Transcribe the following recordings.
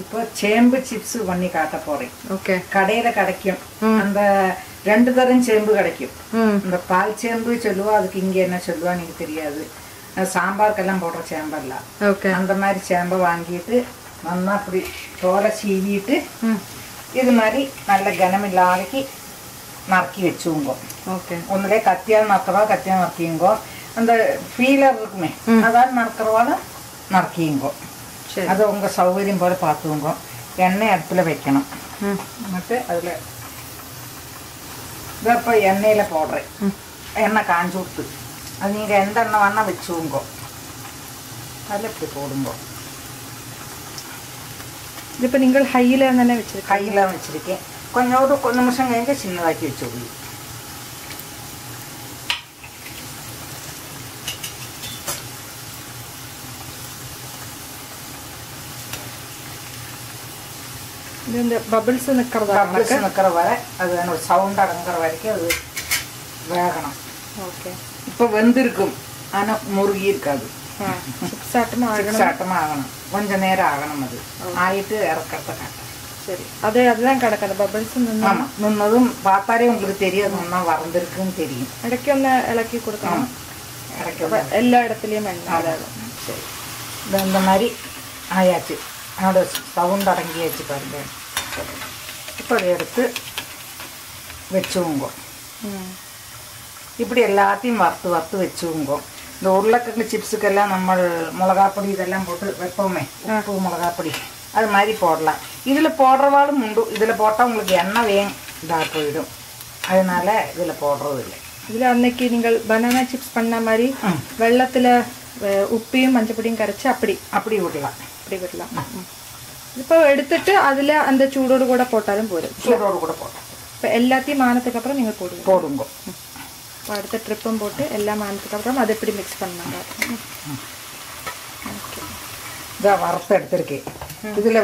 இப்போ சேம்பு சிப்ஸ் பண்ணி காட்ட போறேன். ஓகே. கடையில கிடைக்கும். அந்த 2 தரம் சேம்பு கிடைக்கும். இந்த பால் சேம்பு சொல்லுவா, அதுக்கு இங்க என்ன சொல்லுவா எனக்கு தெரியாது. சாம்பாருக்கெல்லாம் போடுற சேம்பல்ல. ஓகே. அந்த மாதிரி சேம்பை வாங்கிட்டு நல்லா அப்படி தோலை சீவிட்டு இது மாதிரி நல்ல கனமில்லாதைக்கு நறுக்கி வச்சுங்கோ. ஓகே. ஒன்றிலே கத்தியால் நறுக்கிறவா கத்தியால் நறுக்கிங்கோ. அந்த ஃபீலர் இருக்குமே அதாவது நறுக்கிறவால நறுக்கிங்கோ. அது உங்கள் சௌகரியம் போல பார்த்துங்க. எண்ணெய் அடுப்பில் வைக்கணும். എന്നിട്ട് அதில் இதை இப்போ எண்ணெயில் போடுறேன். எண்ணெய் காஞ்சி விட்டு அது நீங்கள் எந்த எண்ணெய் வேணால் வச்சுங்கோ. அதில் இப்படி போடுங்கோ. இப்போ நீங்கள் ஹையில் தானே வச்சுருக்கேன்? ஹையில் வச்சுருக்கேன். கொஞ்சம் நிமிஷம் கழிஞ்சு சின்னதாக்கி வச்சுக்கோங்க. இந்த பபிள்ஸ் நிற்கிற வரை அது ஒரு சவுண்ட் அடங்குற வரைக்கும் அது வேகணும். ஓகே. இப்போ வெந்திருக்கும், ஆனால் முருகி இருக்காது. சிப்ஸாட்டமாக ஆகணும். கொஞ்சம் நேரம் ஆகணும். அது ஆகிட்டு இறக்கிறத காட்டும். சரி. அதுதான் கிடக்காது பபிள்ஸ். ஆமாம், நின்னதும் பார்த்தாலே உங்களுக்கு தெரியும் ஒன்றா வறந்துருக்குன்னு தெரியும். இடைக்கு ஒன்று இலக்கி கொடுக்கணும். இறக்கி எல்லா இடத்துலையும் எண்ணெய். சரி. இந்த மாதிரி ஆயாச்சு. அதோட சவுண்ட் அடங்கியாச்சு பாருங்க. இப்போ அதை எடுத்து வச்சுவோங்க. இப்படி எல்லாத்தையும் வறுத்து வச்சுவோங்க. இந்த உருளைக்கிழங்கு சிப்ஸுக்கெல்லாம் நம்ம மிளகாப்பொடி இதெல்லாம் போட்டு வைப்போமே, உப்பு மிளகாப்பொடி, அது மாதிரி போடலாம். இதில் போடுறவாலும் உண்டு. இதில் போட்டால் உங்களுக்கு எண்ணெய் இதாக போயிடும். அதனால இதில் போடுறது இல்லை. இதில் அன்னைக்கு நீங்கள் பனானா சிப்ஸ் பண்ண மாதிரி வெள்ளத்தில் உப்பையும் மஞ்சப்பொடியும் கரைச்சி அப்படி விடலாம். இப்போ எடுத்துட்டு அதில் அந்த சூடோடு கூட போட்டாலும் போதும். சூடோடு கூட போட்டோம். இப்போ எல்லாத்தையும் மானத்துக்கு அப்புறம் நீங்கள் போடுங்க. இப்போ அடுத்த ட்ரிப்பும் போட்டு எல்லாம் மானத்துக்கு அப்புறம் அதை எப்படி மிக்ஸ் பண்ணாங்க. ஓகே. இதை வறுத்து எடுத்துருக்கேன். இதில்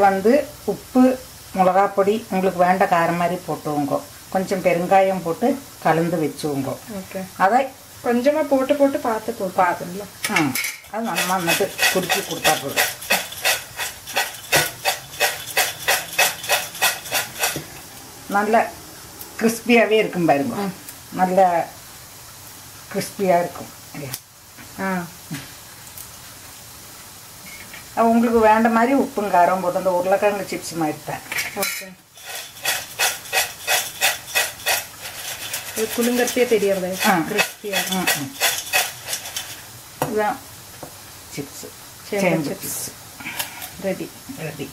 உப்பு மிளகாப்பொடி உங்களுக்கு வேண்ட காரம் மாதிரி போட்டுவோங்க. கொஞ்சம் பெருங்காயம் போட்டு கலந்து வச்சுவோங்க. ஓகே. அதை கொஞ்சமாக போட்டு பார்த்துங்களா? அது நம்ம வந்துட்டு குடிச்சு கொடுத்தா போதும். நல்ல கிறிஸ்பியாகவே இருக்கும் பாருங்க. நல்ல கிறிஸ்பியாக இருக்கும். உங்களுக்கு வேண்ட மாதிரி உப்பும் காரம் போட்டு அந்த உருளைக்கிழங்கு சிப்ஸ் மாதிரி தான். ஓகே. குளுங்கர்த்தியே தெரியறது கிறிஸ்பியாக. இதுதான் சிப்ஸ். Chips ready. ஓகே.